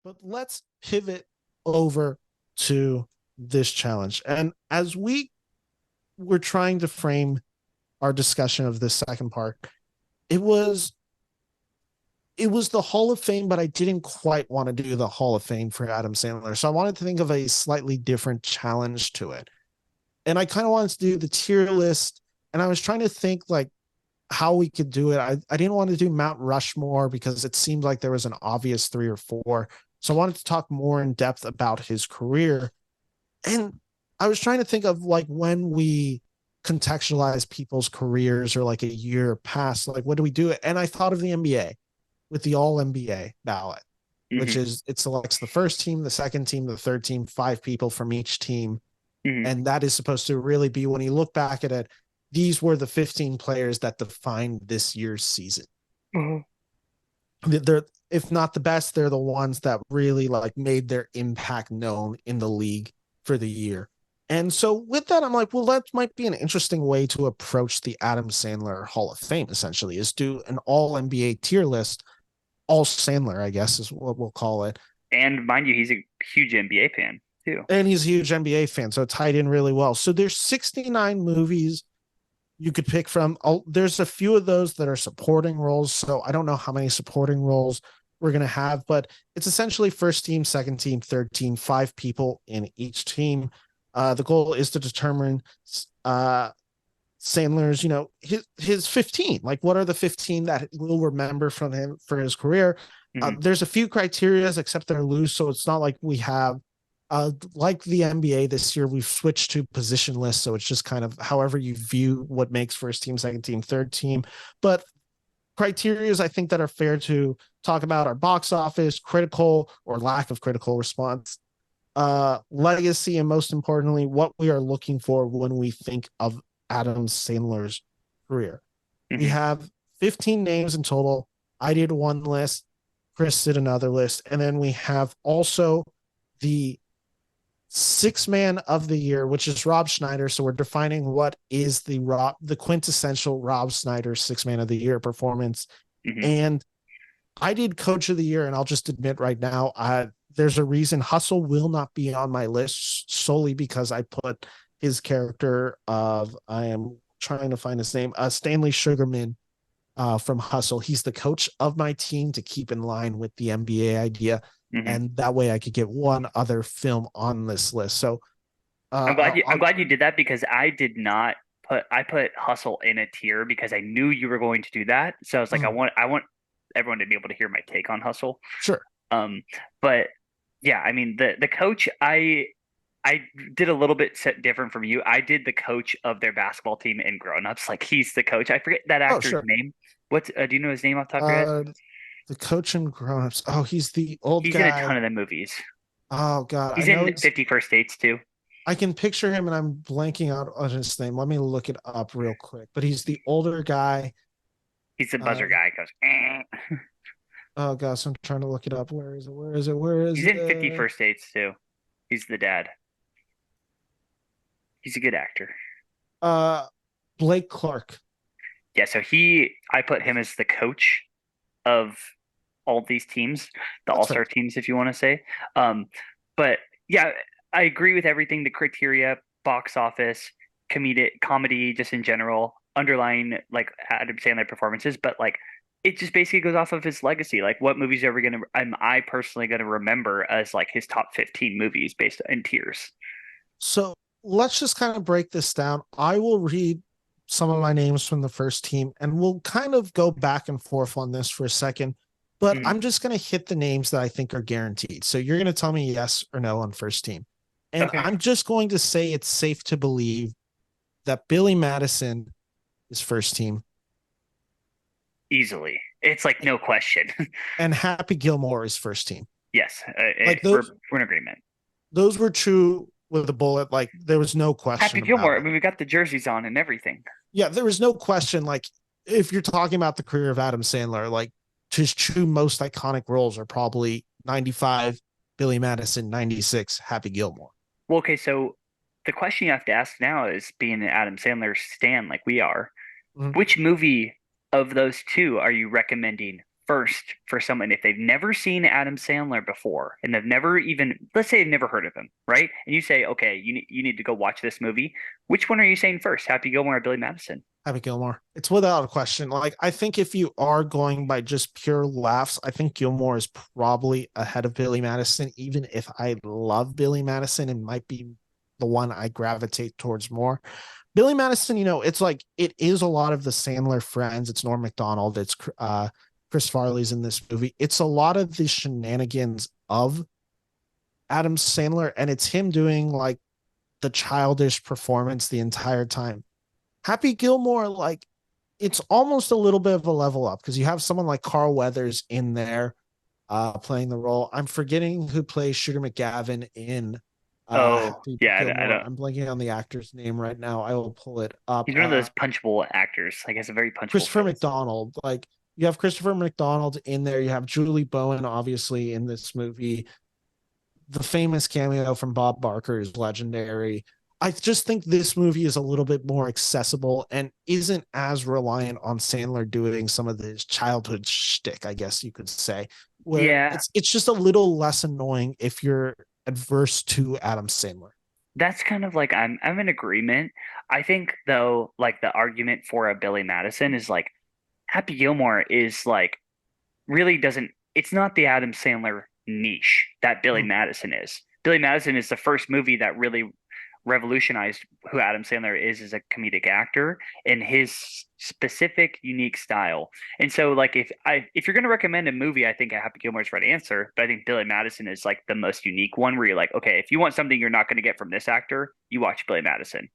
But let's pivot over to this challenge. And as we were trying to frame our discussion of this second part, it was the Hall of Fame, but I didn't quite want to do the Hall of Fame for Adam Sandler. So I wanted to think of a slightly different challenge to it. And I kind of wanted to do the tier list. And I was trying to think like how we could do it. I didn't want to do Mount Rushmore because it seemed like there was an obvious three or four. So I wanted to talk more in depth about his career. And I was trying to think of like when we contextualize people's careers or like a year past, like what do we do? And I thought of the NBA with the all NBA ballot, which Hmm. is it selects the first team, the second team, the third team, five people from each team. Hmm. And that is supposed to really be when you look back at it, these were the 15 players that defined this year's season. Hmm. They're, if not the best, they're the ones that really like made their impact known in the league for the year. And so with that, I'm like, well, that might be an interesting way to approach the Adam Sandler Hall of Fame, essentially, is do an all NBA tier list, all Sandler, I guess is what we'll call it. And mind you, he's a huge NBA fan too. And he's a huge NBA fan, so it tied in really well. So there's 69 movies you could pick from. There's a few of those that are supporting roles, so I don't know how many supporting roles we're going to have, but it's essentially first team, second team, third team, five people in each team. The goal is to determine Sandler's, his 15. Like, what are the 15 that we'll remember from him for his career? Hmm. There's a few criterias, except they're loose, so it's not like we have like the NBA this year, we've switched to position lists, so it's just kind of however you view what makes first team, second team, third team. But criterias I think that are fair to talk about are box office, critical or lack of critical response, legacy, and most importantly, what we are looking for when we think of Adam Sandler's career. We Hmm. have 15 names in total. I did one list, Chris did another list, and then we have also the six man of the year, which is Rob Schneider. So we're defining what is the quintessential Rob Schneider six man of the year performance. Hmm. And I did coach of the year, and I'll just admit right now, there's a reason Hustle will not be on my list solely because I put his character of I am trying to find his name, Stanley Sugarman from Hustle. He's the coach of my team to keep in line with the NBA idea, Hmm. and that way I could get one other film on this list. So I'm I'll glad you did that because I put Hustle in a tier because I knew you were going to do that. So I was like, I want everyone to be able to hear my take on Hustle. sure. Um, but yeah, I mean the coach I did a little bit different from you. I did the coach of their basketball team in Grown Ups. Like he's the coach. I forget that Oh, actor's sure. name. What do you know his name off the top of your head? Uh, the coach in Grown Ups. Oh, he's the old He's in a ton guy. of the movies. Oh God, I He's know in he's. 50 First Dates too. I can picture him, and I'm blanking out on his name. Let me look it up real quick. But he's the older guy. He's the Uh, buzzer guy. Goes. oh gosh, I'm trying to look it up. Where is it? Where is it? Where is He's in 50 it? First Dates too. He's the dad. He's a good actor. Uh, Blake Clark. Yeah, so I put him as the coach of all of these teams, the That's fair. all-star teams, if you want to say. Um, but yeah, I agree with everything. The criteria, box office, comedy, just in general, underlying like Adam Sandler performances, but like it just basically goes off of his legacy. Like what movies am I personally gonna remember as like his top 15 movies based in tiers? So let's just kind of break this down. I will read some of my names from the first team, and we'll kind of go back and forth on this for a second. But Mhm. I'm just going to hit the names that I think are guaranteed. So you're going to tell me yes or no on first team. And Okay. I'm just going to say it's safe to believe that Billy Madison is first team Easily. It's like no question. and Happy Gilmore is first team. Yes, Like we're in agreement. those were true with a bullet. Like there was no question Happy about Gilmore. I it. mean, we got the jerseys on and everything. Yeah, there was no question. Like if you're talking about the career of Adam Sandler, like his two most iconic roles are probably 95 Billy Madison, 96 Happy Gilmore. Well, okay, so the question you have to ask now is being an Adam Sandler stan like we are, Mhm. which movie of those two are you recommending first for someone if they've never seen Adam Sandler before and they've never even, let's say they've never heard of him, right? And you say, okay, you need to go watch this movie. Which one are you saying first, Happy Gilmore or Billy Madison? Happy Gilmore. It's without a question. Like, I think if you are going by just pure laughs, I think Gilmore is probably ahead of Billy Madison, even if I love Billy Madison and might be the one I gravitate towards more. Billy Madison, it's like it is a lot of the Sandler friends. It's Norm Macdonald. It's Chris Farley's in this movie. It's a lot of the shenanigans of Adam Sandler, and it's him doing like the childish performance the entire time. Happy Gilmore, like it's almost a little bit of a level up because you have someone like Carl Weathers in there playing the role. I'm forgetting who plays Shooter McGavin in Oh, Happy yeah, I Gilmore. don't. I'm blanking on the actor's name right now. I will pull it up. He's one of those punchable actors. Like, has a very punchable Christopher face. McDonald. Like you have Christopher McDonald in there. You have Julie Bowen, obviously, in this movie. The famous cameo from Bob Barker is legendary. I just think this movie is a little bit more accessible and isn't as reliant on Sandler doing some of his childhood shtick, I guess you could say, where Yeah, it's just a little less annoying if you're adverse to Adam Sandler. that's kind of like I'm in agreement. I think though, like the argument for a Billy Madison is like Happy Gilmore is like really doesn't it's not the Adam Sandler niche that Billy Mm. Madison is. Billy Madison is the first movie that really revolutionized who Adam Sandler is as a comedic actor in his specific unique style. And so like if you're going to recommend a movie, I think Happy Gilmore is the right answer, but I think Billy Madison is like the most unique one where you're like, okay, if you want something you're not going to get from this actor, you watch Billy Madison.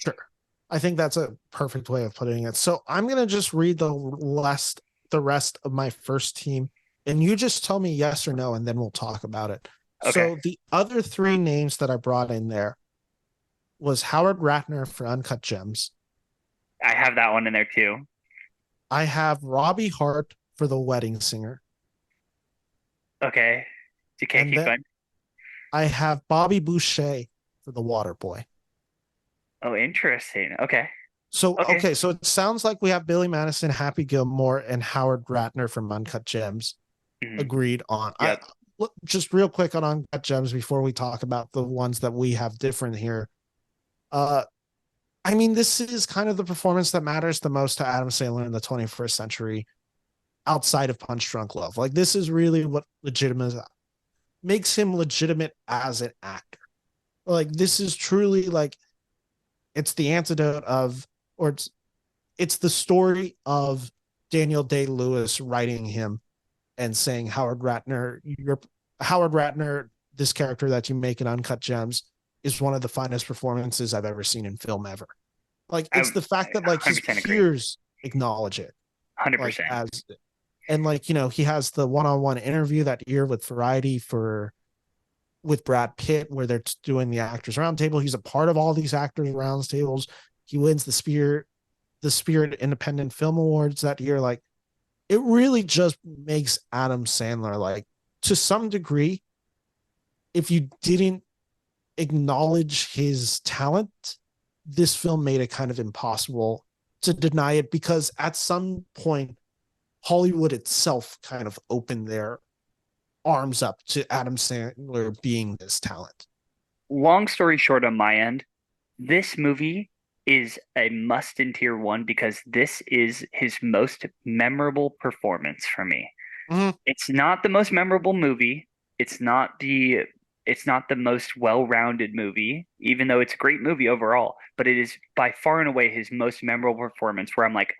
Sure. I think that's a perfect way of putting it. So I'm gonna just read the rest of my first team, and you just tell me yes or no, and then we'll talk about it. Okay. So the other three names that I brought in there was Howard Ratner for Uncut Gems. I have that one in there too. I have Robbie Hart for The Wedding Singer, Okay. Okay, and keep then going. I have Bobby Boucher for The Waterboy. Oh, interesting. Okay. So Okay. okay, so it sounds like we have Billy Madison, Happy Gilmore, and Howard Ratner from Uncut Gems Mhm. agreed on. I Yep. just real quick on Uncut Gems before we talk about the ones that we have different here. Uh, I mean, this is kind of the performance that matters the most to Adam Sandler in the 21st century, outside of Punch Drunk Love. Like this is really what legitimate makes him legitimate as an actor. Like this is truly like it's the antidote of, or it's the story of Daniel Day Lewis writing him and saying Howard Ratner, this character that you make in Uncut Gems, is one of the finest performances I've ever seen in film ever. Like I it's the fact that like his 100% agree. peers acknowledge it, like 100%. as and like he has the one-on-one interview that year with Variety for with Brad Pitt where they're doing the actors roundtable. He's a part of all these actors roundtables. He wins the Spirit Independent Film Awards that year. Like it really just makes Adam Sandler like to some degree, if you didn't acknowledge his talent, this film made it kind of impossible to deny it because at some point Hollywood itself kind of opened their arms up to Adam Sandler being this talent. Long story short on my end, this movie is a must in tier one because this is his most memorable performance for me. Mm-hmm. It's not the most memorable movie. It's not the it's not the most well-rounded movie, even though it's a great movie overall, but it is by far and away his most memorable performance where I'm like,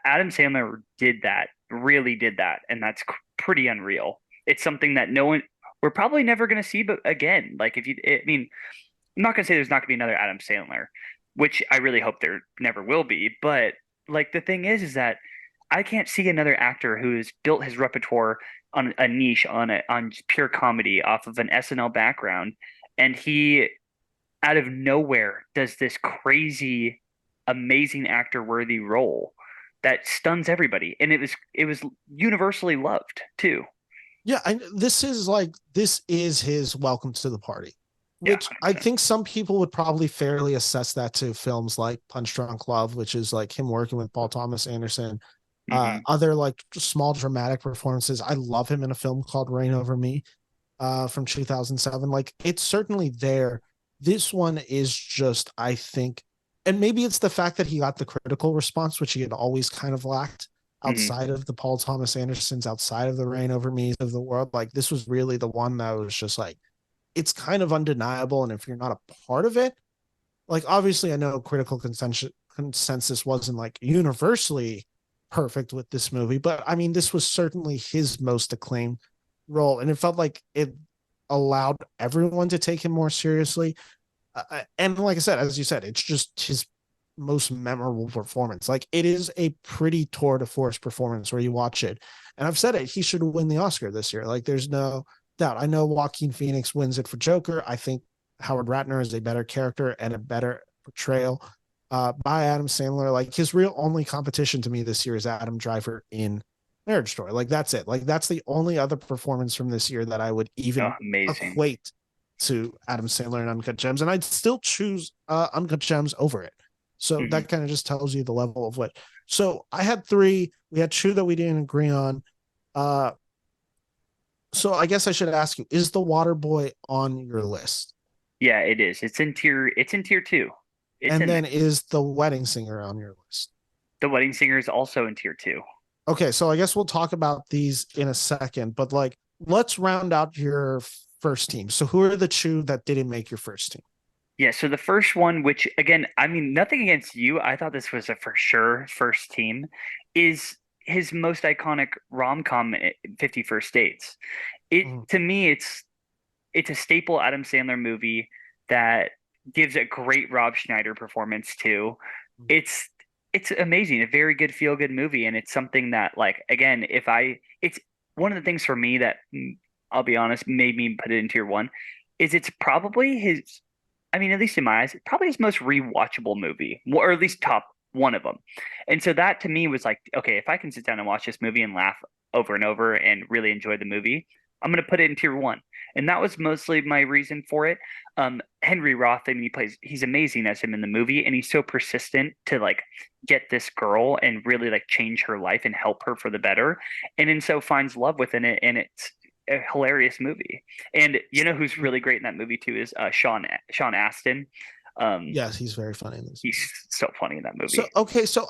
Adam Sandler did that, really did that, and that's pretty unreal. It's something that no one we're probably never going to see but again. Like if you I mean, I'm not going to say there's not going to be another Adam Sandler, which I really hope there never will be, but like the thing is that I can't see another actor who has built his repertoire on a niche on pure comedy off of an SNL background, and he out of nowhere does this crazy, amazing actor worthy role that stuns everybody, and it was universally loved too. Yeah, this is his welcome to the party, Yeah, which I 100%. think some people would probably fairly assess that to films like Punch Drunk Love, which is like him working with Paul Thomas Anderson, Hmm. Other like small dramatic performances. I love him in a film called Reign Over Me from 2007. Like it's certainly there. This one is just, I think, and maybe it's the fact that he got the critical response, which he had always kind of lacked Hmm. outside of the Paul Thomas Andersons, outside of the Reign Over Me of the world. Like this was really the one that was just like, it's kind of undeniable. And if you're not a part of it, like obviously I know critical consensus wasn't like universally perfect with this movie, but I mean this was certainly his most acclaimed role, and it felt like it allowed everyone to take him more seriously. And like I said, as you said, it's just his most memorable performance. Like it is a pretty tour de force performance where you watch it, and I've said it, he should win the Oscar this year. Like there's no doubt. I know Joaquin Phoenix wins it for Joker. I think Howard Ratner is a better character and a better portrayal by Adam Sandler. Like his real only competition to me this year is Adam Driver in Marriage Story. Like that's it. Like that's the only other performance from this year that I would Oh, even amazing. equate to Adam Sandler and Uncut Gems, and I'd still choose Uncut Gems over it. So Hmm. that kind of just tells you the level of what. So I had three. We had two that we didn't agree on. Uh, so I guess I should ask you: is the Waterboy on your list? Yeah, it is. It's in tier two. It's And in there. then is the Wedding Singer on your list? The Wedding Singer is also in tier two. Okay, so I guess we'll talk about these in a second, but like let's round out your first team. So who are the two that didn't make your first team? Yeah, so the first one, which again, I mean, nothing against you, I thought this was a for sure first team, is his most iconic rom-com, 50 First Dates. It Mm-hmm. to me, it's a staple Adam Sandler movie that gives a great Rob Schneider performance too. It's it's amazing, a very good feel-good movie, and it's something that like again, if I it's one of the things for me that I'll be honest made me put it in tier one is it's probably his I mean, at least in my eyes, probably his most rewatchable movie, or at least top one of them. And so that to me was like, okay, if I can sit down and watch this movie and laugh over and over and really enjoy the movie, I'm going to put it in tier one. And that was mostly my reason for it. Henry Roth, I mean, he's amazing as him in the movie, and he's so persistent to like get this girl and really like change her life and help her for the better. And then so finds love within it, and it's a hilarious movie. And you know who's really great in that movie too is Sean Astin. Um, Yes, he's very funny in this he's movie. so funny in that So movie. okay, so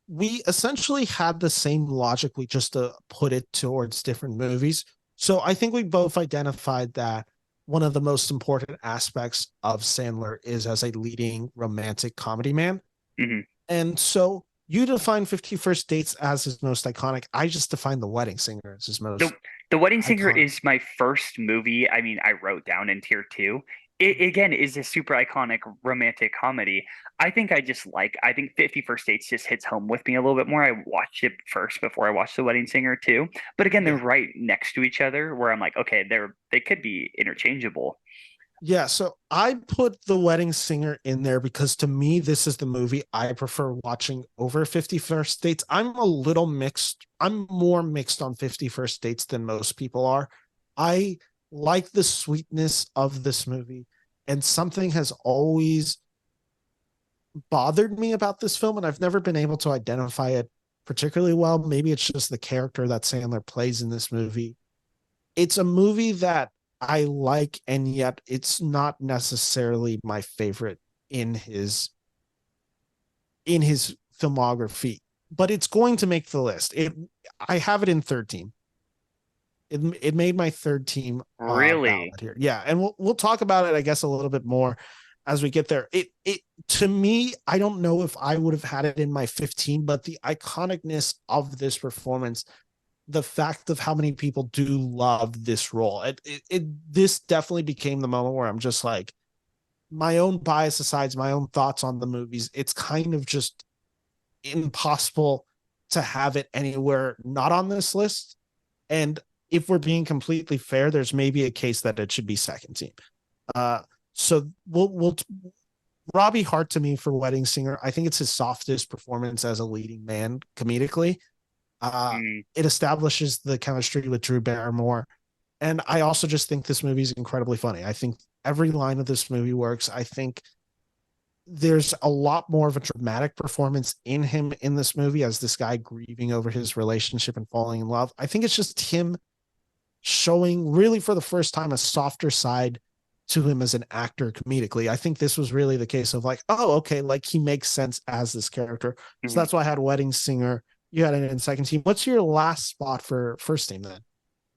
we essentially had the same logic. We just put it towards different movies. So I think we both identified that one of the most important aspects of Sandler is as a leading romantic comedy man. Hmm. And so you define 50 First Dates as his most iconic. I just define The Wedding Singer as his The most The Wedding Singer iconic. is my first movie. I mean, I wrote down in tier two. It again is a super iconic romantic comedy. I think 50 First Dates just hits home with me a little bit more. I watched it first before I watched The Wedding Singer too. But again, they're Yeah. right next to each other where I'm like, okay, they could be interchangeable. Yeah, so I put The Wedding Singer in there because to me, this is the movie I prefer watching over 50 First Dates. I'm a little mixed. I'm more mixed on 50 First Dates than most people are. I like the sweetness of this movie, and something has always bothered me about this film, and I've never been able to identify it particularly well. Maybe it's just the character that Sandler plays in this movie. It's a movie that I like, and yet it's not necessarily my favorite in his filmography. But it's going to make the list. I have it in third team. It made my third team Really? ballot here. Yeah, and we'll talk about it, I guess, a little bit more as we get there. It to me, I don't know if I would have had it in my 15, but the iconicness of this performance, the fact of how many people do love this role. This definitely became the moment where I'm just like, my own bias aside, my own thoughts on the movies, it's kind of just impossible to have it anywhere not on this list. And if we're being completely fair, there's maybe a case that it should be second team. Uh, so we'll Robbie Hart to me for Wedding Singer. I think it's his softest performance as a leading man comedically. Uh, Mm. it establishes the chemistry with Drew Barrymore. And I also just think this movie is incredibly funny. I think every line of this movie works. I think there's a lot more of a dramatic performance in him in this movie as this guy grieving over his relationship and falling in love. I think it's just him showing really for the first time a softer side to him as an actor comedically. I think this was really the case of like, oh, okay, like he makes sense as this character. So Mhm. that's why I had Wedding Singer. You had it in second team. What's your last spot for first team then?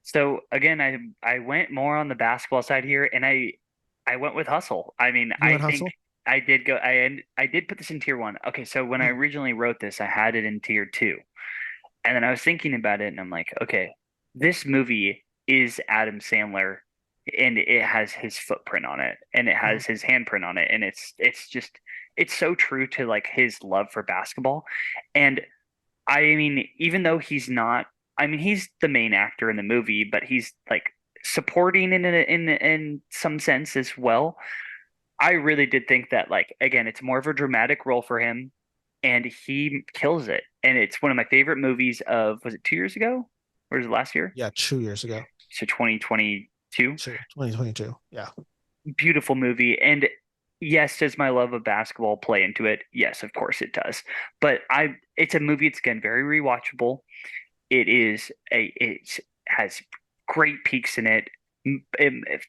So again, I went more on the basketball side here, and I went with hustle. I mean, You I went think Hustle? I did go. I did put this in tier one. Okay, so when I Mm, originally wrote this, I had it in tier two, and then I was thinking about it, and I'm like, okay, this movie is Adam Sandler, and it has his footprint on it, and it mm, has his handprint on it, and it's just it's so true to like his love for basketball, and I mean, even though he's not, I mean, he's the main actor in the movie, but he's like supporting in some sense as well. I really did think that, like, again, it's more of a dramatic role for him, and he kills it. And it's one of my favorite movies of, was it 2 years ago? Or was it last year? yeah, 2 years ago. So 2022. 2022. Yeah. Beautiful movie. And yes, does my love of basketball play into it? Yes, of course it does. But it's a movie. It's again very rewatchable. It has great peaks in it.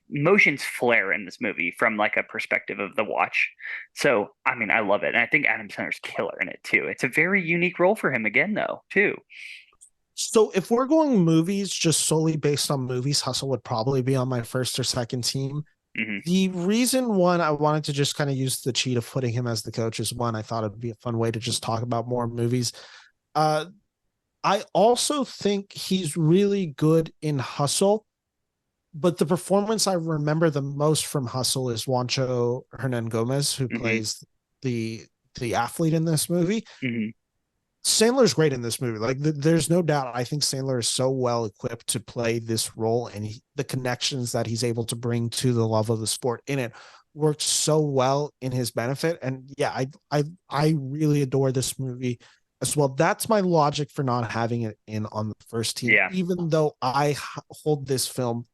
Emotions flare in this movie from like a perspective of the watch. So, I mean, I love it. And I think Adam Sandler's killer in it too. It's a very unique role for him again, though, too. So if we're going movies just solely based on movies, Hustle would probably be on my first or second team. Hmm. The reason one I wanted to just kind of use the cheat of putting him as the coach is one, I thought it'd be a fun way to just talk about more movies. Uh, I also think he's really good in Hustle, but the performance I remember the most from Hustle is Juancho Hernan Gomez, who Hmm. plays the the athlete in this movie. Hmm. Sandler's great in this movie. Like, there's no doubt. I think Sandler is so well equipped to play this role, and the connections that he's able to bring to the love of the sport in it works so well in his benefit. And yeah, I really adore this movie as well. That's my logic for not having it in on the first team, Yeah. even though I hold this film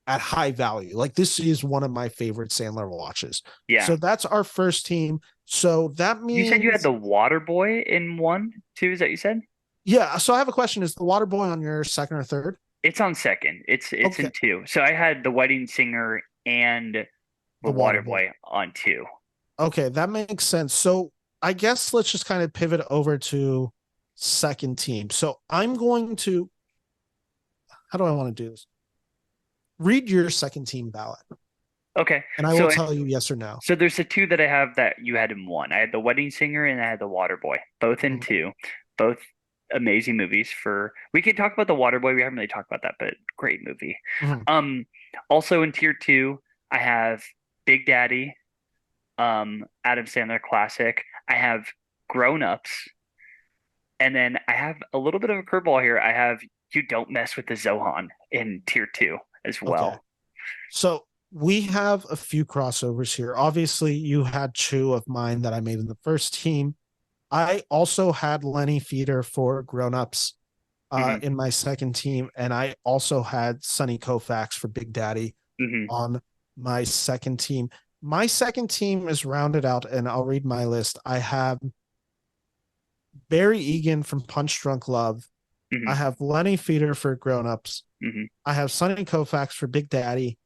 at high value. Like, this is one of my favorite Sandler watches. Yeah. So that's our first team. So that You said you had means, the Waterboy in one, too, is that you said? yeah. So I have a question: is the Water Boy on your second or third? It's on second. It's Okay, in two. So I had the Wedding Singer and the the Water Boy. Waterboy on two. Okay, that makes sense. So I guess let's just kind of pivot over to second team. So I'm going to, how do I want to do this? Read your second team ballot, Okay. and I will So tell you yes or no. so there's the two that I have that you had in one. I had the Wedding Singer and I had the Waterboy, both in Mhm, two, both amazing movies. For we could talk about the Waterboy. We haven't really talked about that, but great movie. mhm. Um, Also in tier two, I have Big Daddy, Adam Sandler classic. I have Grown Ups, and then I have a little bit of a curveball here. I have You Don't Mess with the Zohan in tier two as Okay. well. So we have a few crossovers here. Obviously, you had two of mine that I made in the first team. I also had Lenny Feeder for Grown Ups Hmm. in my second team, and I also had Sonny Koufax for Big Daddy Hmm. on my second team. My second team is rounded out, and I'll read my list. I have Barry Egan from Punch Drunk Love. I Hmm. have Lenny Feeder for Grown Ups. Hmm. I have Sonny Koufax for Big Daddy.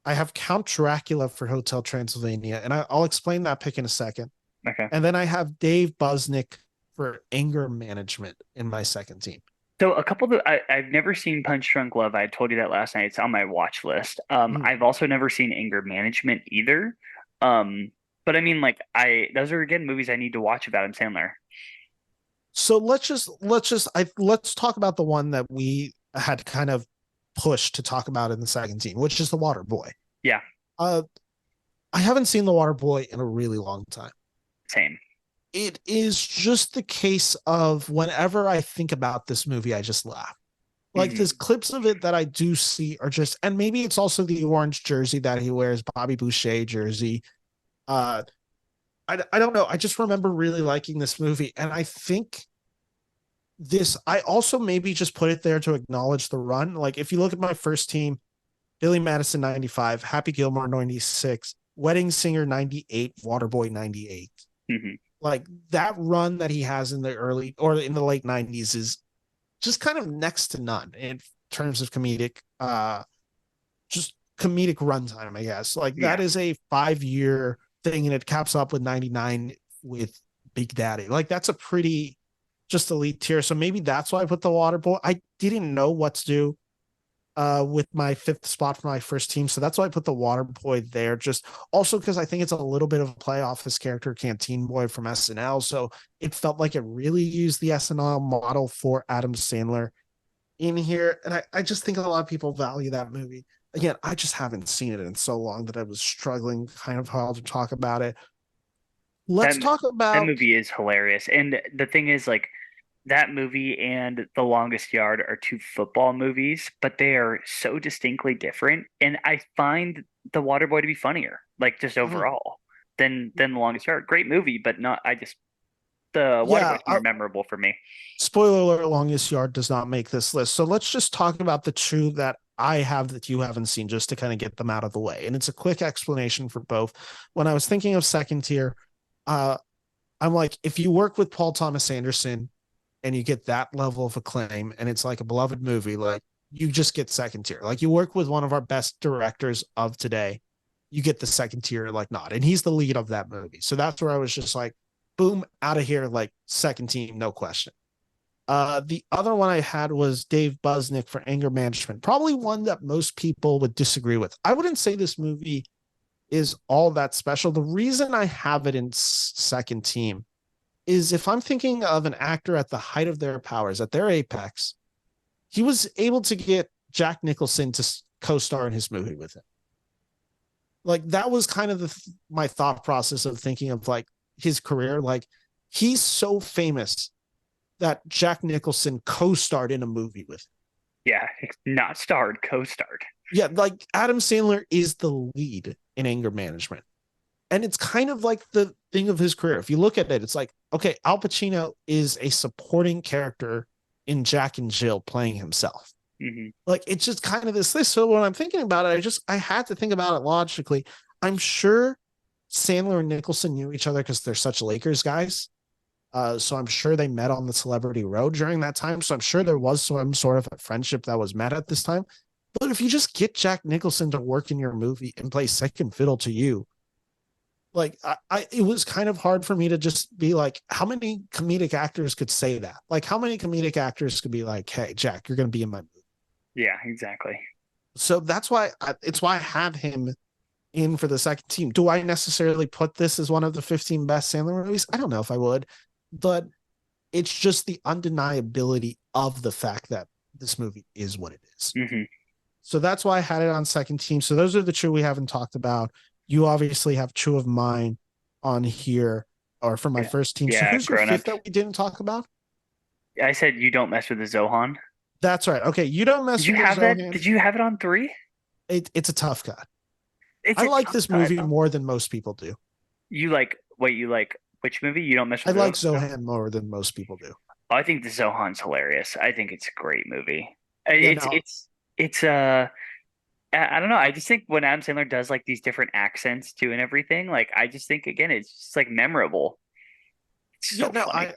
I have Count Dracula for Hotel Transylvania, and I'll explain that pick in a second. Okay. And then I have Dave Busnick for Anger Management in my second team. So a couple of I've never seen Punch Drunk Love. I told you that last night. It's on my watch list. Mhm. I've also never seen Anger Management either. Um, but I mean, like I those are again movies I need to watch of Adam Sandler. So let's talk about the one that we had kind of pushed to talk about in the second team, which is the Water Boy. Yeah, Uh, I haven't seen the Water Boy in a really long time. same. It is just the case of whenever I think about this movie, I just laugh. Like, there's Hmm. clips of it that I do see are just, and maybe it's also the orange jersey that he wears, Bobby Boucher jersey. Uh, I don't know. I just remember really liking this movie, and I think I also maybe just put it there to acknowledge the run. Like, if you look at my first team, Billy Madison 95, Happy Gilmore 96, Wedding Singer 98, Waterboy 98. Hmm. Like that run that he has in the early or in the late 90s is just kind of next to none in terms of just comedic runtime, I guess. Like that Yeah. is a 5 year thing, and it caps up with 99 with Big Daddy. Like that's a pretty just elite tier. So maybe that's why I put the Water Boy. I didn't know what to do with my fifth spot for my first team. So that's why I put the Water Boy there. Just also because I think it's a little bit of a play off his character Canteen Boy from SNL. So it felt like it really used the SNL model for Adam Sandler in here. And I just think a lot of people value that movie. Again, I just haven't seen it in so long that I was struggling kind of how to talk about it. That Let's talk that about, movie is hilarious. And the thing is, like, that movie and The Longest Yard are two football movies, but they are so distinctly different. And I find The Waterboy to be funnier, like just mhm, overall, than The Longest Yard. Great movie, but not. I just the yeah, Waterboy's more memorable for me. spoiler alert, Longest Yard does not make this list. So let's just talk about the two that I have that you haven't seen just to kind of get them out of the way. And it's a quick explanation for both. When I was thinking of second tier, uh, I'm like, if you work with Paul Thomas Anderson and you get that level of acclaim and it's like a beloved movie, like you just get second tier. Like you work with one of our best directors of today, you get the second tier like nod. And he's the lead of that movie. So that's where I was just like, boom, out of here, like second team, no question. The other one I had was Dave Busnick for Anger Management, probably one that most people would disagree with. I wouldn't say this movie is all that special. The reason I have it in second team is if I'm thinking of an actor at the height of their powers, at their apex, he was able to get Jack Nicholson to co-star in his movie with him. Like that was kind of my thought process of thinking of like his career. Like he's so famous that Jack Nicholson co-starred in a movie with him. Yeah, not starred, co-starred. Yeah, like Adam Sandler is the lead in Anger Management. And it's kind of like the thing of his career. If you look at it, it's like, okay, Al Pacino is a supporting character in Jack and Jill playing himself. Hmm. Like it's just kind of this. So when I'm thinking about it, I had to think about it logically. I'm sure Sandler and Nicholson knew each other because they're such Lakers guys. So I'm sure they met on the celebrity road during that time. So I'm sure there was some sort of a friendship that was met at this time. But if you just get Jack Nicholson to work in your movie and play second fiddle to you, like it was kind of hard for me to just be like, how many comedic actors could say that? Like, how many comedic actors could be like, hey, Jack, you're going to be in my movie? Yeah, exactly. So that's why it's why I have him in for the second team. Do I necessarily put this as one of the 15 best Sandler movies? I don't know if I would, but it's just the undeniability of the fact that this movie is what it is. Hmm. So that's why I had it on second team. So those are the two we haven't talked about. You obviously have two of mine on here or for my Yeah, first team. So yeah, who's your grown fifth ups. that we didn't talk about? I said you don't mess with the Zohan. That's right. Okay, you don't Did mess you with the have that? Zohan. Did you have it on three? It's a tough cut. It's I a like tough this cut. movie more than most people do. You like wait, you like which movie? You don't mess I with like Zohan? Zohan more than most people do. Oh, I think the Zohan's hilarious. I think it's a great movie. Yeah, It's no, it's it's I don't know. I just think when Adam Sandler does like these different accents too and everything, like I just think again it's just like memorable. It's yeah, so no, funny.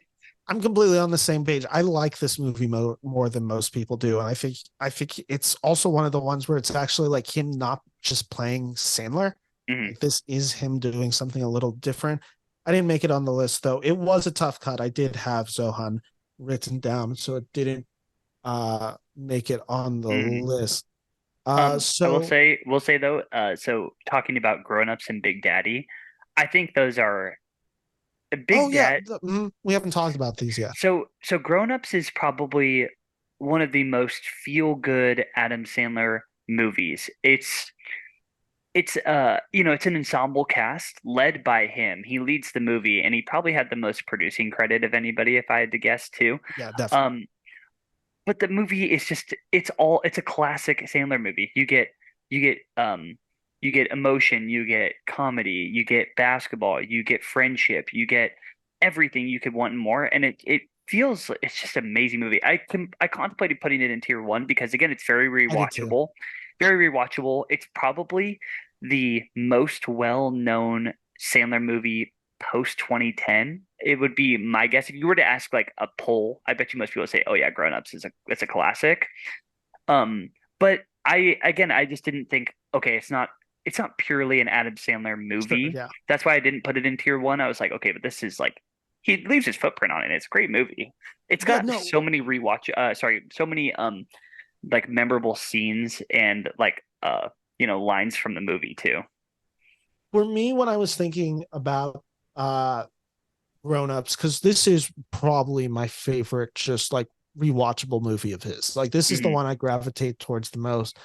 I'm completely on the same page. I like this movie more than most people do, and I think it's also one of the ones where it's actually like him not just playing Sandler. Hmm. Like this is him doing something a little different. I didn't make it on the list though. It was a tough cut. I did have Zohan written down, so it didn't make it on the Hmm. list. I will So say, we'll say though, so talking about Grown Ups and Big Daddy, I think those are oh Big yeah, Dad. we haven't talked about these yet. So Grown Ups is probably one of the most feel good Adam Sandler movies. It's an ensemble cast led by him. He leads the movie and he probably had the most producing credit of anybody if I had to guess too. Yeah, definitely. Um but the movie is just it's a classic Sandler movie. You get emotion, you get comedy, you get basketball, you get friendship, you get everything you could want and more. And it feels it's just an amazing movie. I contemplated putting it in tier one because again it's very I did too. rewatchable. Very rewatchable. It's probably the most well-known Sandler movie post 2010, it would be my guess. If you were to ask like a poll, I bet you most people would say, "Oh yeah, Grown Ups is a it's a classic." Um, but I just didn't think, okay, it's not purely an Adam Sandler Sure, movie. yeah. That's why I didn't put it in tier one. I was like, okay, but this is like he leaves his footprint on it. It's a great movie. It's Yeah, got no, so many so many like memorable scenes and like lines from the movie too. for me, when I was thinking about uh Grown Ups, because this is probably my favorite, just like rewatchable movie of his. Like, this is the Hmm. one I gravitate towards the most.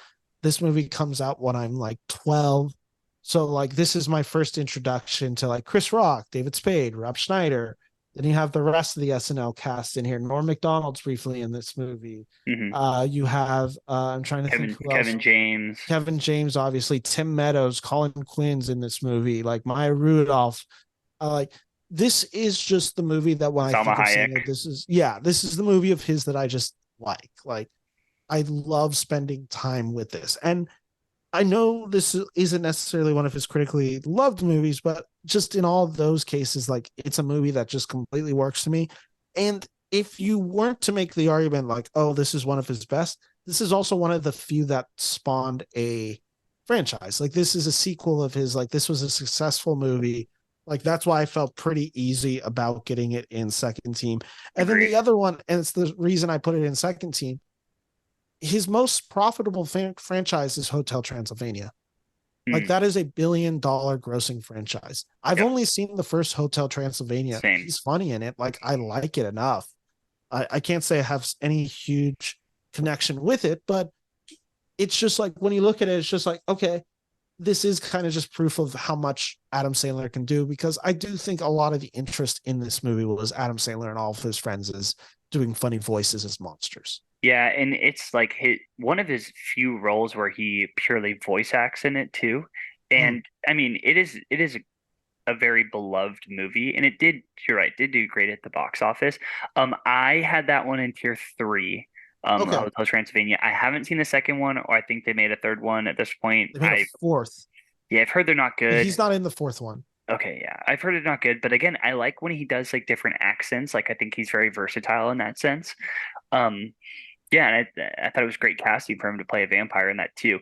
This movie comes out when I'm like 12. So, like, this is my first introduction to like Chris Rock, David Spade, Rob Schneider. Then you have the rest of the SNL cast in here. Norm Macdonald's briefly in this movie. Hmm. You have, I'm trying to think who else. Kevin James. Kevin James, obviously, Tim Meadows, Colin Quinn's in this movie, like Maya Rudolph. Like, this is just the movie that when I Salma think of Hayek. Sandler, this is the movie of his that I just like. Like, I love spending time with this. And I know this isn't necessarily one of his critically loved movies, but just in all of those cases, like, it's a movie that just completely works to me. And if you weren't to make the argument like, oh, this is one of his best, this is also one of the few that spawned a franchise. Like, this is a sequel of his, like, this was a successful movie. Like, that's why I felt pretty easy about getting it in second team. And then Agreed. the other one, and it's the reason I put it in second team, his most profitable franchise is Hotel Transylvania. Like, Hmm. that is $1 billion grossing franchise. I've Yep. only seen the first Hotel Transylvania. Same. He's funny in it. Like, I like it enough. I can't say I have any huge connection with it, but it's just like when you look at it, it's just like, okay, this is kind of just proof of how much Adam Sandler can do, because I do think a lot of the interest in this movie was Adam Sandler and all of his friends is doing funny voices as monsters. Yeah, and it's like one of his few roles where he purely voice acts in it too. Mm. And I mean, it is a very beloved movie, and you're right, did do great at the box office. I had that one in tier three, Okay. Hotel Transylvania. I haven't seen the second one, or I think they made a third one at this point. They made a fourth, Yeah, I've heard they're not but good. he's not in the fourth one. Okay, yeah, I've heard it's not good, but again, I like when he does like different accents. Like I think he's very versatile in that sense. Um, yeah, and I thought it was great casting for him to play a vampire in that too.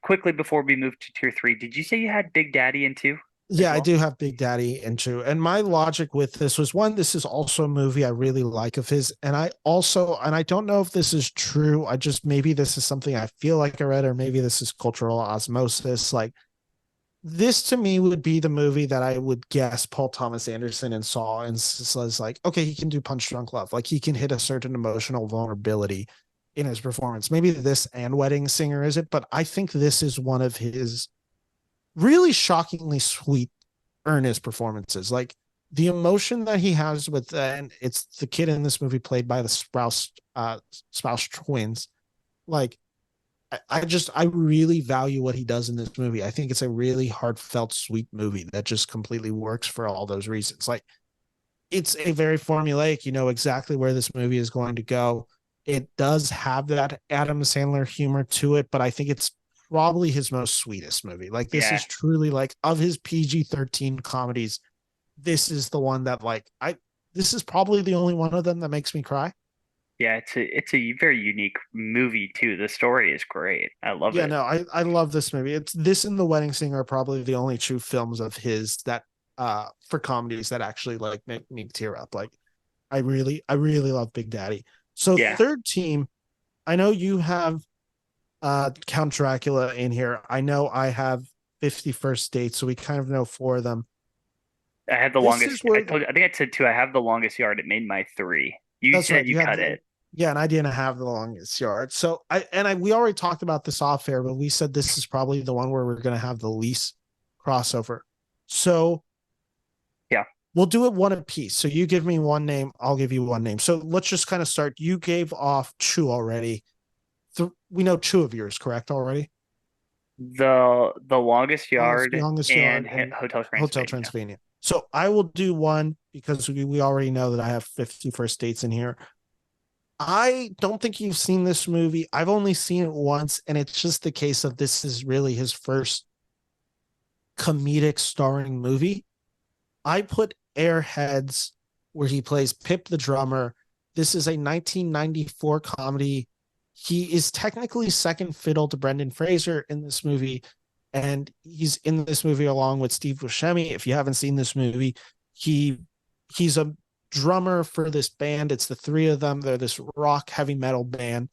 Quickly before we move to tier three, did you say you had Big Daddy in two as Yeah, I well? do have Big Daddy into, and my logic with this was, one, this is also a movie I really like of his, and I also, and I don't know if this is true. I just, maybe this is something I feel like I read, or maybe this is cultural osmosis. Like, this to me would be the movie that I would guess Paul Thomas Anderson and saw and says like, okay, he can do Punch Drunk Love. Like, he can hit a certain emotional vulnerability in his performance. Maybe this and Wedding Singer is it, but I think this is one of his really shockingly sweet, earnest performances. Like, the emotion that he has with, and it's the kid in this movie played by the Spouse twins. Like, I really value what he does in this movie. I think it's a really heartfelt, sweet movie that just completely works for all those reasons. Like, it's a very formulaic, you know exactly where this movie is going to go. It does have that Adam Sandler humor to it, but I think it's probably his most sweetest movie. Like, this Yeah, is truly, like, of his PG-13 comedies, this is the one that, like, this is probably the only one of them that makes me cry. yeah, it's a very unique movie too. The story is great. I love Yeah, it. no, I love this movie. It's this and The Wedding Singer are probably the only true films of his that for comedies that actually like make me tear up. Like, I really love Big Daddy. So Yeah, third team, I know you have Count Dracula in here. I know I have 51st Dates, so we kind of know four of them. I had the This longest. is where I think I said two. I have the longest yard. It made my three. You that's said right. you You had cut the it. yeah, and I didn't have the longest yard. So we already talked about this off air, but we said this is probably the one where we're gonna have the least crossover. So Yeah, we'll do it one apiece. So you give me one name, I'll give you one name. So let's just kind of start. You gave off two already. We know two of yours, correct already? the longest yard Longest and yard and Hotel Hotel Transylvania. Transylvania. So I will do one because we already know that I have 51st Dates in here. I don't think you've seen this movie. I've only seen it once, and it's just the case of this is really his first. comedic starring movie. I put Airheads, where he plays Pip the drummer. This is a 1994 comedy. He is technically second fiddle to Brendan Fraser in this movie, and he's in this movie along with Steve Buscemi. If you haven't seen this movie, he he's a drummer for this band. It's the three of them. They're this rock heavy metal band.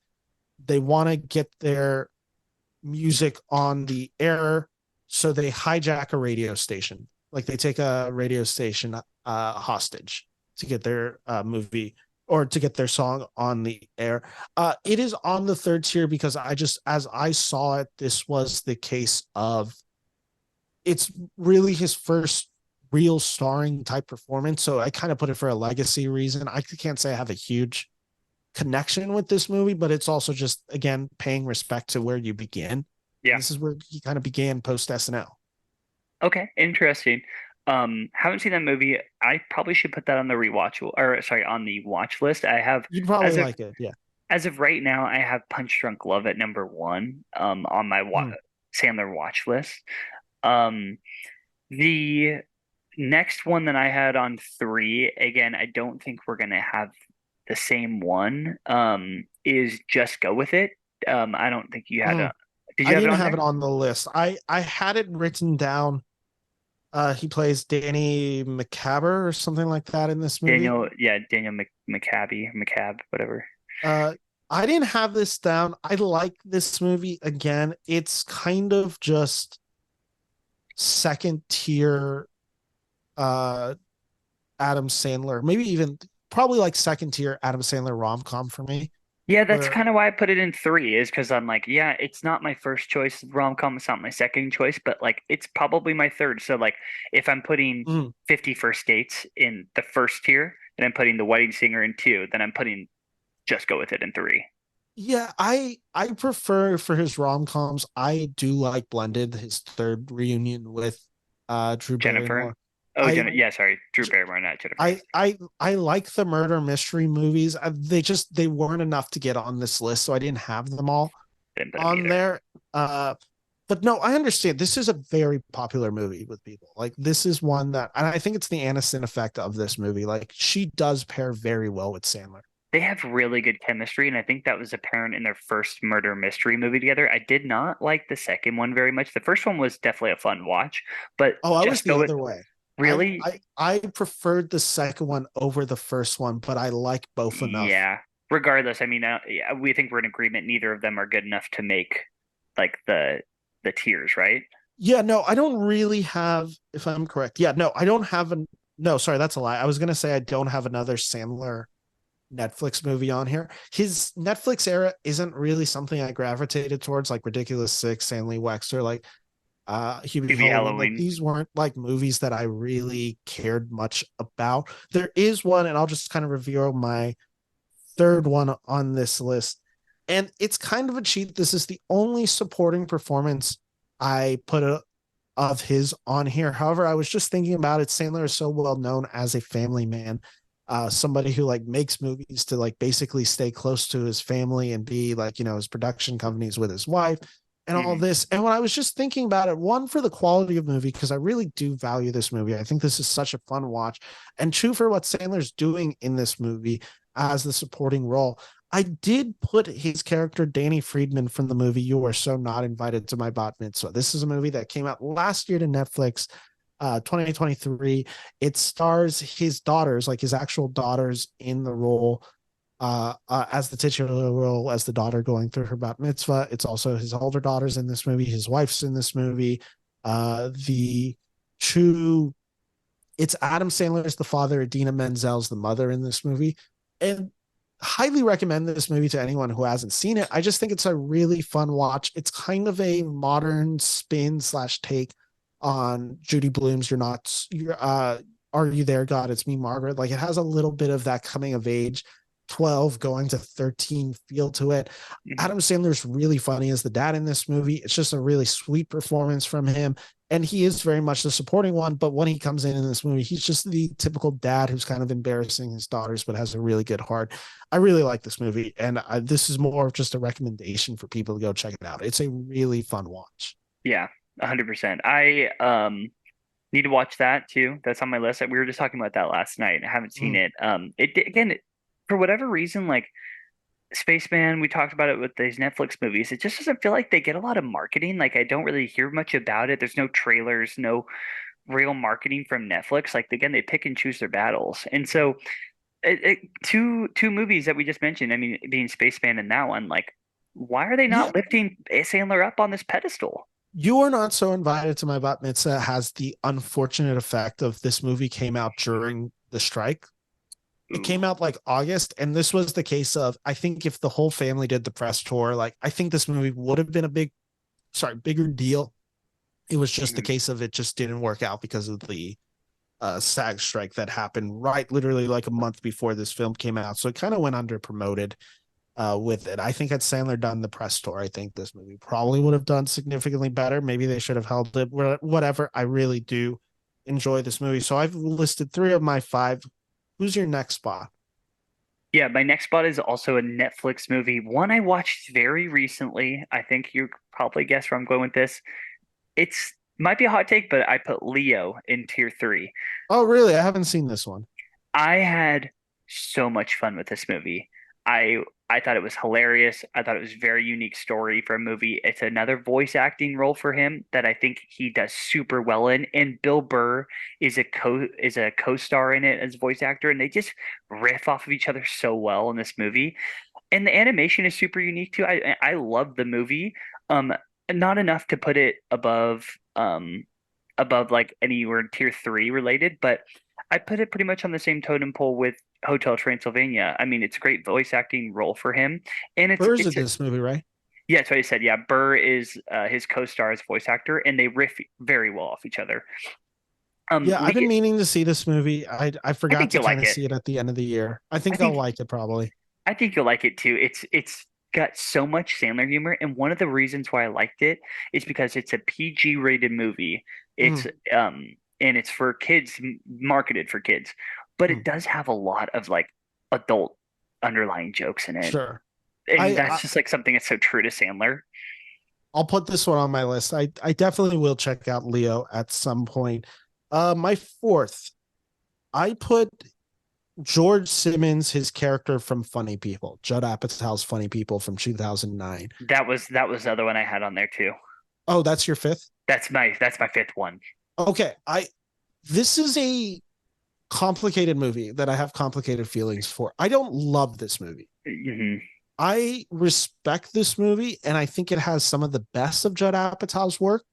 They want to get their music on the air, so they hijack a radio station. Like they take a radio station hostage to get their movie or to get their song on the air. It is on the third tier because as I saw it, this was the case of it's really his first real starring type performance. So I kind of put it for a legacy reason. I can't say I have a huge connection with this movie, but it's also just, again, paying respect to where you begin. Yeah. And this is where he kind of began post SNL. Okay, interesting. Haven't seen that movie. I probably should put that on the rewatch or sorry, on the watch list. I have You'd probably as of like it. Yeah. as of right now, I have Punch Drunk Love at number one on my Mm. Sandler watch list. Um, the next one that I had on three, again, I don't think we're gonna have the same one. Is Just Go With It. I don't think you had Mm. a. Did you I have it didn't on have there? it on the list. I had it written down. He plays Danny McCaber or something like that in this movie. Daniel McCab, whatever. Uh, I didn't have this down. I like this movie. Again, it's kind of just second tier uh Adam Sandler, maybe even probably like second tier Adam Sandler rom com for me. Yeah, that's Where kind of why I put it in three, is because I'm like, yeah, it's not my first choice rom-com, it's not my second choice, but like it's probably my third. So like if I'm putting mm, 50 First Dates in the first tier, and I'm putting The Wedding Singer in two, then I'm putting Just Go With It in three. yeah, I prefer for his rom coms. I do like Blended, his third reunion with Drew Jennifer. Barrymore. Oh, I Yeah, sorry, Drew Barrymore, not Jennifer. I like the murder mystery movies. They weren't enough to get on this list, so I didn't have them all Didn't put him on either. there. Uh, but no, I understand. This is a very popular movie with people. Like this is one that, and I think it's the Aniston effect of this movie. Like she does pair very well with Sandler. They have really good chemistry, and I think that was apparent in their first murder mystery movie together. I did not like the second one very much. The first one was definitely a fun watch, but Oh, I was Just the Go With other way. really, I preferred the second one over the first one, but I like both enough. yeah. Regardless, I mean, yeah, we think we're in agreement. Neither of them are good enough to make like the tiers, right? Yeah, no, I don't really have, if I'm correct. Yeah, no, I don't have an, no, sorry, that's a lie. I was gonna say I don't have another Sandler Netflix movie on here. His Netflix era isn't really something I gravitated towards, like Ridiculous Six, Stanley Wexler, like Hubie Maybe Halloween. Like Halloween. these weren't like movies that I really cared much about. There is one, and I'll just kind of reveal my third one on this list. And it's kind of a cheat. This is the only supporting performance I put of his on here. However, I was just thinking about it. Sandler is so well known as a family man, somebody who like makes movies to like basically stay close to his family and be like, his production companies with his wife and all Hmm. this. And when I was just thinking about it, one, for the quality of movie, because I really do value this movie. I think this is such a fun watch. And two, for what Sandler's doing in this movie as the supporting role. I did put his character Danny Friedman from the movie You Are So Not Invited to My Bat Mitzvah. This is a movie that came out last year to Netflix, 2023. It stars his daughters, like his actual daughters, in the role as the titular role as the daughter going through her bat mitzvah. It's also his older daughters in this movie. His wife's in this movie. The two, it's Adam Sandler as the father, Adina Menzel's the mother in this movie, and highly recommend this movie to anyone who hasn't seen it. I just think it's a really fun watch. It's kind of a modern spin slash take on Judy Blume's You're Are You There, God? It's Me, Margaret. Like it has a little bit of that coming of age 12 going to 13 feel to it. Hmm. Adam Sandler's really funny as the dad in this movie. It's just a really sweet performance from him. And he is very much the supporting one. But when he comes in this movie, he's just the typical dad who's kind of embarrassing his daughters, but has a really good heart. I really like this movie. And this is more of just a recommendation for people to go check it out. It's a really fun watch. Yeah. 100%. I need to watch that too. That's on my list. We were just talking about that last night. I haven't seen Mm. it. Again, for whatever reason, like Spaceman, we talked about it with these Netflix movies. It just doesn't feel like they get a lot of marketing. Like I don't really hear much about it. There's no trailers, no real marketing from Netflix. Like again, they pick and choose their battles. And so two movies that we just mentioned, I mean, being Spaceman and that one, like why are they Yeah, not lifting Sandler up on this pedestal? you are not so invited to my bat mitzvah has the unfortunate effect of this movie came out during the strike. It Ooh. came out like August, and this was the case of I think if the whole family did the press tour, like I think this movie would have been a bigger deal. It was just the Mhm. case of it just didn't work out because of the SAG strike that happened right literally like a month before this film came out. So it kind of went under promoted with it. I think had Sandler done the press tour, I think this movie probably would have done significantly better. Maybe they should have held it. Whatever. I really do enjoy this movie. So I've listed three of my five. Who's your next spot? Yeah, my next spot is also a Netflix movie. One I watched very recently. I think you probably guess where I'm going with this. It's might be a hot take, but I put Leo in tier three. Oh, really? I haven't seen this one. I had so much fun with this movie. I thought it was hilarious. I thought it was a very unique story for a movie. It's another voice acting role for him that I think he does super well in. And Bill Burr is a co-star in it as voice actor, and they just riff off of each other so well in this movie. And the animation is super unique too. I love the movie. Um, Not enough to put it above like anywhere tier three related, but I put it pretty much on the same totem pole with Hotel Transylvania. I mean, it's a great voice acting role for him, and Burr's in it's this movie, right? yeah, that's what I said. Yeah, Burr is his co-star as voice actor, and they riff very well off each other. Yeah, I've been Lee, meaning to see this movie. I I forgot think to you'll kind like of it. see it at the end of the year. I I think I'll think like it probably. I think you'll like it too. It's got so much Sandler humor, and one of the reasons why I liked it is because it's a PG rated movie. It's Mm, and it's for kids, marketed for kids, but it mm, does have a lot of like adult underlying jokes in it, sure. and I that's just like something that's so true to Sandler. I'll put this one on my list. I definitely will check out Leo at some point. My fourth, I put George Simmons, his character from Funny People, Judd Apatow's Funny People from 2009. That was the other one I had on there too. Oh, that's your fifth? That's my fifth one. Okay, I this is a complicated movie that I have complicated feelings for. I don't love this movie. Hmm. I respect this movie, and I think it has some of the best of Judd Apatow's work.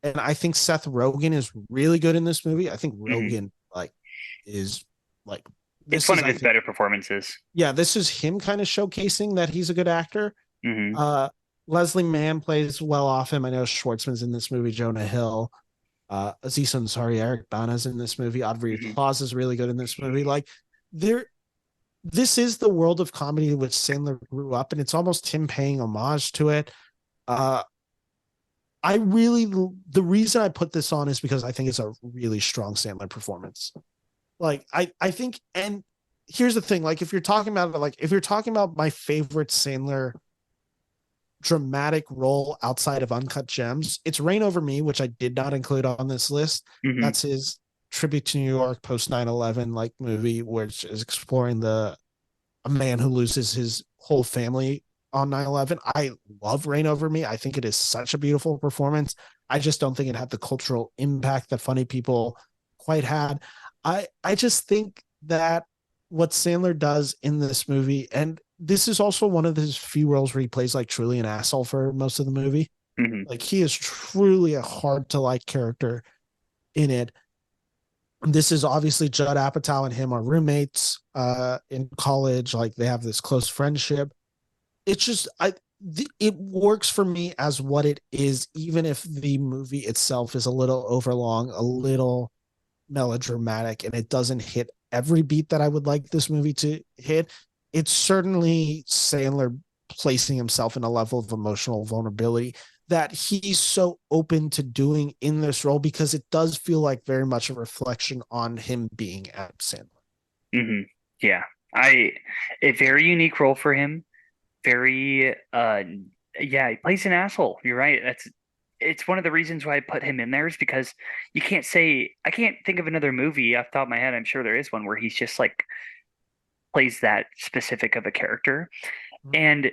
And I think Seth Rogen is really good in this movie. I think Hmm. Rogen is like It's this one is of I his think better performances. yeah, this is him kind of showcasing that he's a good actor. Hmm. Uh Leslie Mann plays well off him. I know Schwartzman's in this movie, Jonah Hill. Aziz Ansari, Eric Bana's in this movie. Audrey Hmm. Claus is really good in this movie. Like there this is the world of comedy in which Sandler grew up, and it's almost him paying homage to it. Uh I really the reason I put this on is because I think it's a really strong Sandler performance. Like I think, and here's the thing, like if you're talking about like if you're talking about my favorite Sandler dramatic role outside of Uncut Gems, it's Rain Over Me, which I did not include on this list. Hmm. That's his tribute to New York post 9/11 like movie, which is exploring the a man who loses his whole family on 9/11. I love Rain Over Me. I think it is such a beautiful performance. I just don't think it had the cultural impact that Funny People quite had. I just think that what Sandler does in this movie, and this is also one of his few roles where he plays like truly an asshole for most of the movie. Hmm. Like he is truly a hard to like character in it. This is obviously Judd Apatow and him are roommates in college. Like they have this close friendship. It's just it works for me as what it is, even if the movie itself is a little overlong, a little melodramatic, and it doesn't hit every beat that I would like this movie to hit. It's certainly Sandler placing himself in a level of emotional vulnerability that he's so open to doing in this role because it does feel like very much a reflection on him being Adam Sandler. Hmm. Yeah. I a very unique role for him. Very yeah, he plays an asshole. You're right. it's one of the reasons why I put him in there is because you can't say I can't think of another movie off the top of my head. I'm sure there is one where he's just like plays that specific of a character. And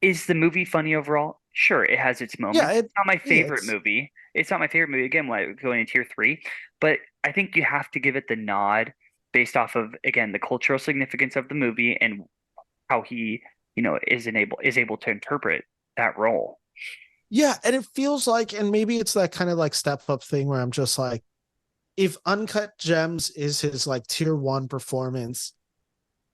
is the movie funny overall? Sure, it has its Yeah, moments. It's not my yeah, favorite movie. It's not my favorite movie. Again, like going in tier three, but I think you have to give it the nod based off of again the cultural significance of the movie and how he, is able to interpret that role. yeah, and it feels like, and maybe it's that kind of like step up thing where I'm just like, if Uncut Gems is his like tier one performance,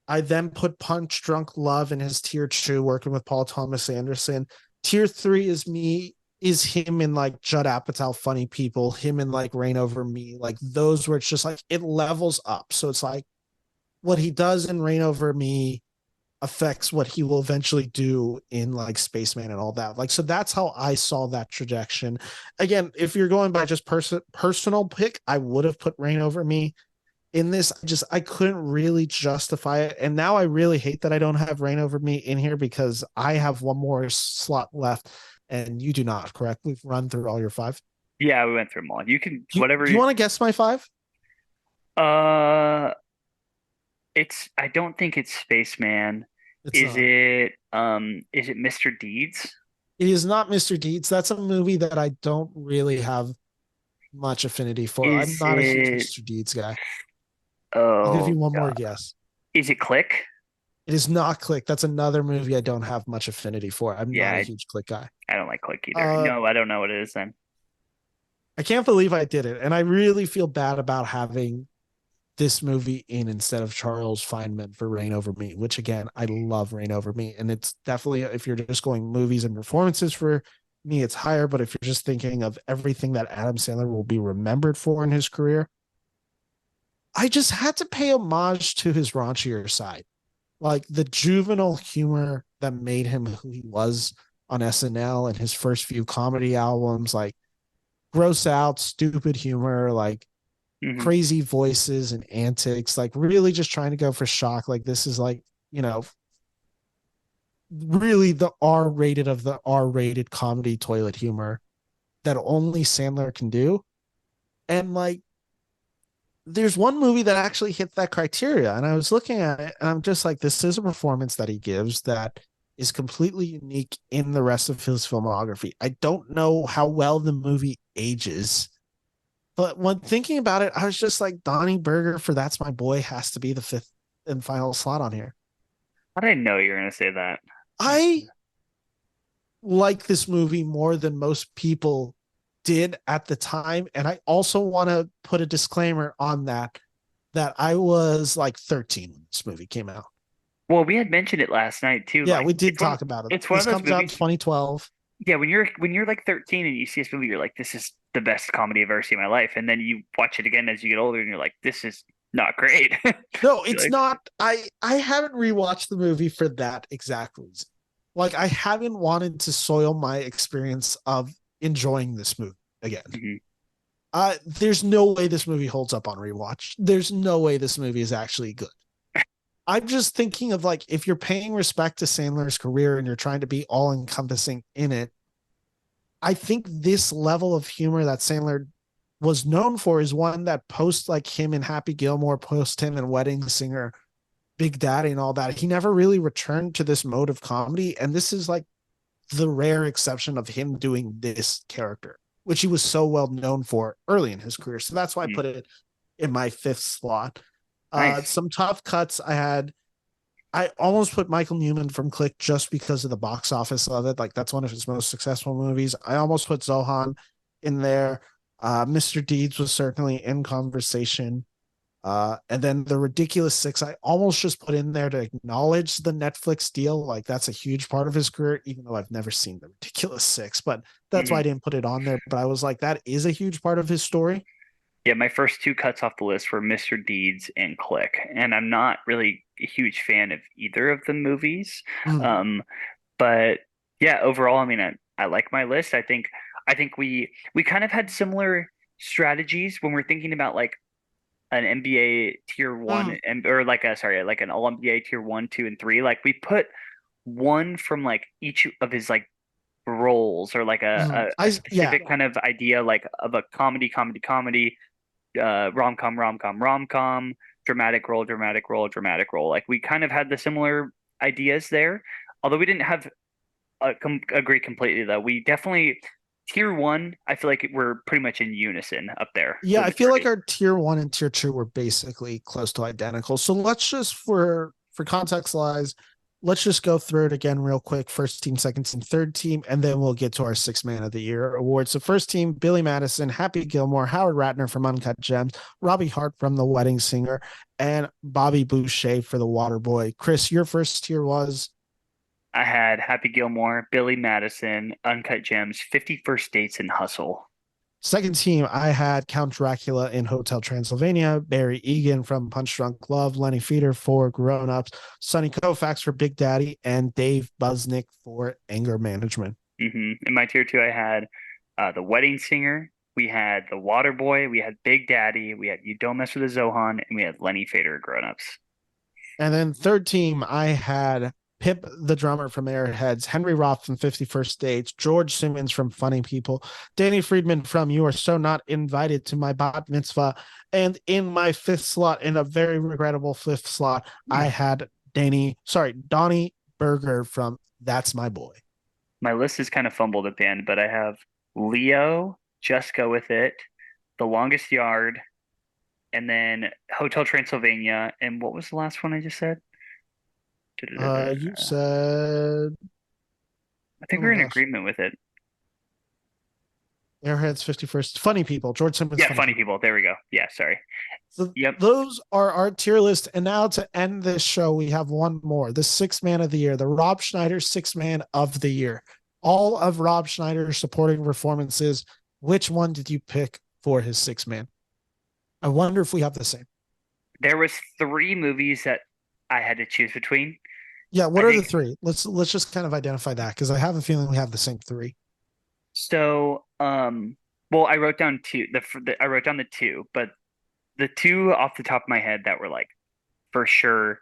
I then put Punch Drunk Love in his tier two, working with Paul Thomas Anderson. Tier three is him in like Judd Apatow, Funny People, him in like Rain Over Me, like those where it's just like it levels up. So it's like what he does in Rain Over Me affects what he will eventually do in like Spaceman and all that. Like, so that's how I saw that trajectory. Again, if you're going by just personal pick, I would have put Rain Over Me in this. I couldn't really justify it, and now I really hate that I don't have Rain Over Me in here because I have one more slot left and you do not. Correct? We've run through all your five. Yeah, we went through them all. You can Do you whatever. want to guess my five? Uh, I don't think it's Spaceman. It's not. Is it Mr. Deeds? It is not Mr. Deeds. That's a movie that I don't really have much affinity for. I'm Is not a huge it Mr. Deeds guy. I'll give oh you one more God. guess. Is it Click? It is not Click. That's another movie I don't have much affinity for. I'm Yeah, not a huge Click guy. I don't like Click either. Uh, No, I don't know what it is then. I can't believe I did it, and I really feel bad about having this movie in instead of Charles Feynman for Rain Over Me, which again, I love Rain Over Me. And it's definitely, if you're just going movies and performances for me, it's higher. But if you're just thinking of everything that Adam Sandler will be remembered for in his career, I just had to pay homage to his raunchier side. Like the juvenile humor that made him who he was on SNL and his first few comedy albums, like gross out, stupid humor, like Hmm. crazy voices and antics, like really just trying to go for shock. Like this is like, you know, really the R rated of the R rated comedy toilet humor that only Sandler can do. And like, there's one movie that actually hit that criteria. And I was looking at it and I'm just like, this is a performance that he gives that is completely unique in the rest of his filmography. I don't know how well the movie ages. But when thinking about it, I was just like, Donnie Berger for That's My Boy has to be the fifth and final slot on here. I didn't know you were gonna say that. I like this movie more than most people did at the time. And I also want to put a disclaimer on that I was like 13 when this movie came out. Well, we had mentioned it last night too. Yeah, Like we did talk about it. it's one This of those comes out movies. 2012. Yeah, when you're like 13 and you see this movie, you're like, this is the best comedy I've ever seen in my life. And then you watch it again as you get older, and you're like, this is not great. No, You're it's like, not. I haven't rewatched the movie for that exact reason. Like I haven't wanted to soil my experience of enjoying this movie again. mhm. There's no way this movie holds up on rewatch. There's no way this movie is actually good. I'm just thinking of like if you're paying respect to Sandler's career and you're trying to be all encompassing in it, I think this level of humor that Sandler was known for is one that post like him in Happy Gilmore, post him in Wedding Singer, Big Daddy, and all that. He never really returned to this mode of comedy, and this is like the rare exception of him doing this character, which he was so well known for early in his career. So that's why I Mhm. put it in my fifth slot. Nice. Some tough cuts I had. I almost put Michael Newman from Click just because of the box office of it. Like that's one of his most successful movies. I almost put Zohan in there. Mr. Deeds was certainly in conversation. And then the Ridiculous Six, I almost just put in there to acknowledge the Netflix deal. Like that's a huge part of his career, even though I've never seen the Ridiculous Six, but that's why Hmm. I didn't put it on there. But I was like, that is a huge part of his story. Yeah, my first two cuts off the list were Mr. Deeds and Click, and I'm not really a huge fan of either of the movies. Mm. Um, but yeah, overall, I mean, I like my list. I think we kind of had similar strategies when we're thinking about like an NBA tier one Mm. and or like a sorry, like an all NBA tier one, two, and three. Like we put one from like each of his like roles or like a Yeah, specific kind of idea like of a comedy, rom-com, dramatic role, dramatic role. Like we kind of had the similar ideas there, although we didn't have agree completely though. We definitely tier one, I feel like we're pretty much in unison up there yeah. with I the feel like three. our tier one and tier two were basically close to identical. So let's just for context wise, let's just go through it again real quick. First team, second team, third team, and then we'll get to our six man of the year award. So first team, Billy Madison, Happy Gilmore, Howard Ratner from Uncut Gems, Robbie Hart from The Wedding Singer, and Bobby Boucher for The Waterboy. Chris, your first tier was I had Happy Gilmore, Billy Madison, Uncut Gems, 50 First Dates, and Hustle. second team. I had Count Dracula in Hotel Transylvania, Barry Egan from Punch Drunk Love, Lenny Feeder for Grown Ups, Sonny Koufax for Big Daddy, and Dave Busnick for Anger Management. In my tier two, I had The Wedding Singer, we had The Waterboy, we had Big Daddy, we had You Don't Mess with the Zohan, and we had Lenny Fader Grown Ups. And then third team, I had Pip the drummer from Airheads, Henry Roth from 51st Dates, George Simmons from Funny People, Danny Friedman from You Are So Not Invited to My Bat Mitzvah, and in my fifth slot, in a very regrettable fifth slot, I had Donnie Berger from That's My Boy. My list is kind of fumbled at the end, but I have Leo, Just Go With It, The Longest Yard, and then Hotel Transylvania. And what was the last one I just said? You said, I think oh we're my in gosh, agreement with it. Airheads 51st, Funny People, George Simmons, Yeah, Funny funny People. people. There we go. Yeah, sorry. So Yep. those are our tier list. And now to end this show, we have one more, the six man of the year, the Rob Schneider six man of the year. All of Rob Schneider's supporting performances. Which one did you pick for his six man? I wonder if we have the same. There was three movies that I had to choose between. Yeah, what I are the think three? Let's just kind of identify that because I have a feeling we have the same three. so. Well, I wrote down two. I wrote down the two, but the two off the top of my head that were like for sure,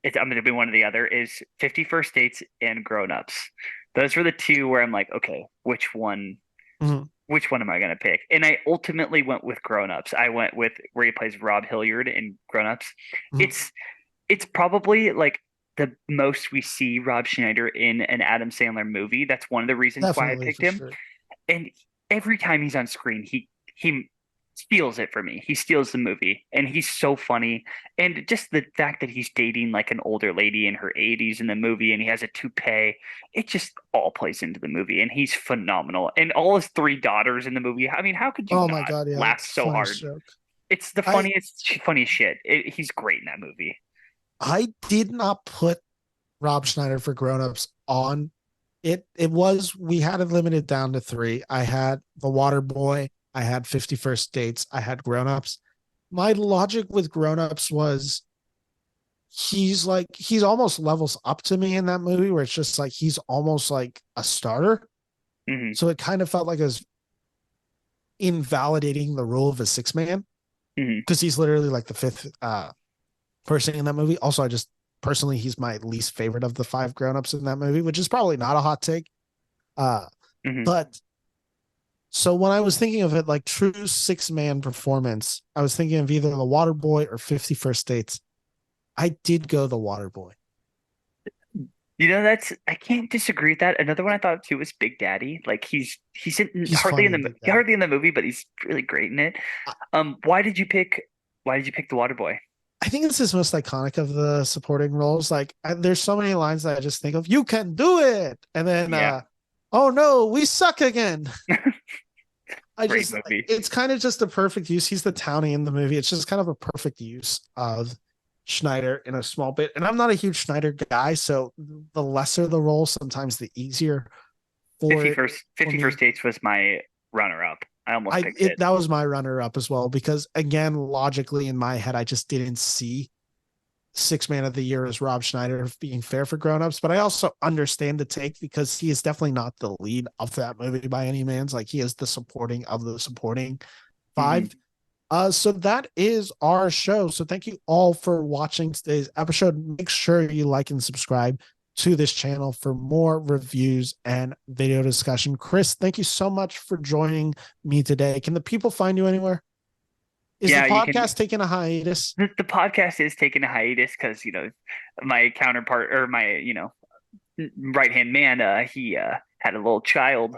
I'm going to be one or the other is 50 First Dates and Grown Ups. Those were the two where I'm like, okay, which one? Mhm. Which one am I going to pick? And I ultimately went with Grown Ups. I went with where he plays Rob Hilliard in Grown Ups. Mhm. It's probably like the most we see Rob Schneider in an Adam Sandler movie. That's one of the reasons why I Definitely picked for him. sure. And every time he's on screen, he steals it for me. He steals the movie, and he's so funny. And just the fact that he's dating like an older lady in her 80s in the movie, and he has a toupee, it just all plays into the movie. And he's phenomenal. And all his three daughters in the movie. I mean, how could you Oh my not god, yeah, laugh that's the so funniest hard? joke. It's the I funniest shit. He's great in that movie. I did not put Rob Schneider for grown-ups on it was we had it limited down to three. I had The Water Boy, I had 51st Dates, I had grown-ups. My logic with grown-ups was he's almost levels up to me in that movie where it's just like he's almost like a starter. Hmm. So it kind of felt like it was invalidating the role of a six man Hmm. because he's literally like the fifth person in that movie. Also, I just personally he's my least favorite of the five grown-ups in that movie, which is probably not a hot take. Uh Hmm. but so when I was thinking of it like true six man performance, I was thinking of either The Water Boy or 51st Dates. I did go The Water Boy. That's I can't disagree with that. Another one I thought too was Big Daddy. Like he's He's funny in Big Daddy. hardly in the movie, but he's really great in it. Why did you pick the Water Boy? I think it's his most iconic of the supporting roles. Like, there's so many lines that I just think of. You can do it, and then, Yeah, oh no, we suck again. I great just, movie. it's kind of just a perfect use. He's the townie in the movie. It's just kind of a perfect use of Schneider in a small bit. And I'm not a huge Schneider guy, so the lesser the role, sometimes the easier for it for 50 First me. Dates was my runner up. I almost picked it. That was my runner up as well because again, logically in my head, I just didn't see six man of the year as Rob Schneider being fair for grown-ups, but I also understand the take because he is definitely not the lead of that movie by any means. Like he is the supporting of the supporting Hmm. five. So that is our show. So thank you all for watching today's episode. Make sure you like and subscribe to this channel for more reviews and video discussion. Chris, thank you so much for joining me today. Can the people find you anywhere? Is the Yeah, you can. podcast taking a hiatus? The podcast is taking a hiatus because my counterpart or my right hand man, he had a little child,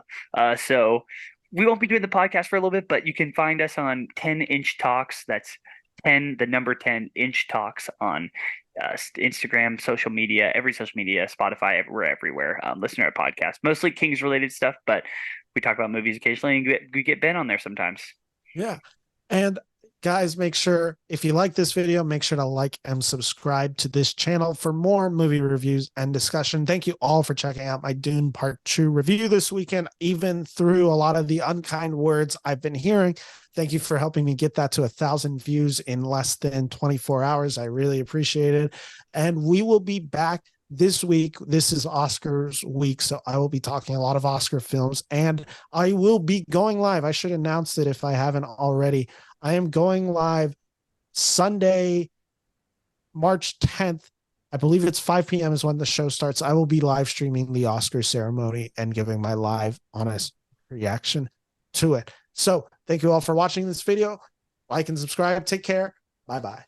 so we won't be doing the podcast for a little bit. But you can find us on 10-inch talks. That's 10, the number 10-inch talks on Instagram, social media, every social media, Spotify, we're everywhere. Listen to our podcast, mostly Kings related stuff, but we talk about movies occasionally, and we get Ben on there sometimes. Yeah. And guys, make sure if you like this video, make sure to like and subscribe to this channel for more movie reviews and discussion. Thank you all for checking out my Dune Part 2 review this weekend, even through a lot of the unkind words I've been hearing. Thank you for helping me get that to 1,000 views in less than 24 hours. I really appreciate it. And we will be back this week. This is Oscars week, so I will be talking a lot of Oscar films, and I will be going live. I should announce it if I haven't already. I am going live Sunday, March 10th. I believe it's 5 p.m. is when the show starts. I will be live streaming the Oscar ceremony and giving my live, honest reaction to it. So thank you all for watching this video. Like and subscribe. Take care. Bye-bye.